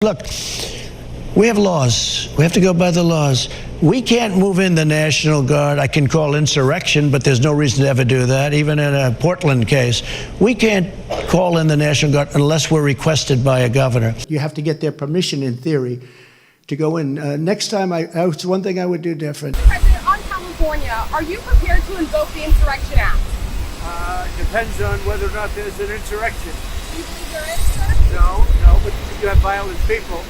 Look, we have laws. We have to go by the laws. We can't move in the National Guard. I can call insurrection, but there's no reason to ever do that, even in a Portland case. We can't call in the National Guard unless we're requested by a governor. You have to get their permission, in theory, to go in. Next time, it's one thing I would do different. President, on California, are you prepared to invoke the Insurrection Act? Depends on whether or not there's an insurrection. Do you think there is, sir? No, but you have violent people,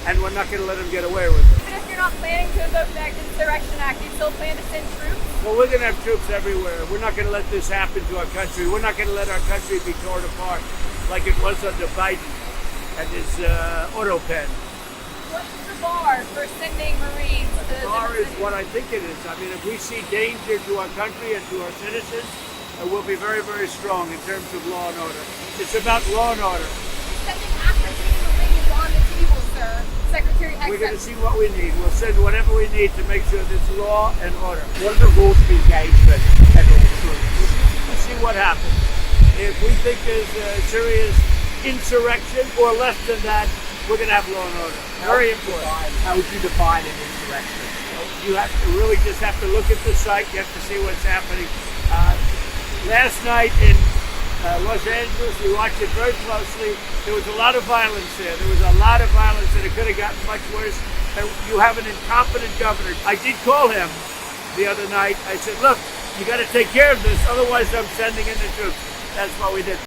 and we're not going to let them get away with it. Even if you're not planning to invoke the Insurrection Act, you still plan to send troops? Well, we're going to have troops everywhere. We're not going to let this happen to our country. We're not going to let our country be torn apart like it was under Biden and his auto pen. What is the bar for sending Marines to The bar is what I think it is. I mean, if we see danger to our country and to our citizens, we'll be very, very strong in terms of law and order. It's about law and order. Sending African Marines on the table, sir. Secretary Exum. We're going to see what we need. We'll send whatever we need to make sure there's law and order. What are the rules of engagement at all troops? We'll see what happens. If we think there's a serious insurrection or less than that, we're going to have law and order. Very important. How would you define an insurrection? You have to really just have to look at the site. You have to see what's happening. Last night in Los Angeles, we watched it very closely. There was a lot of violence there. There was a lot of violence, and it could have gotten much worse. And you have an incompetent governor. I did call him the other night. I said, look, you got to take care of this, otherwise I'm sending in the troops. That's what we did.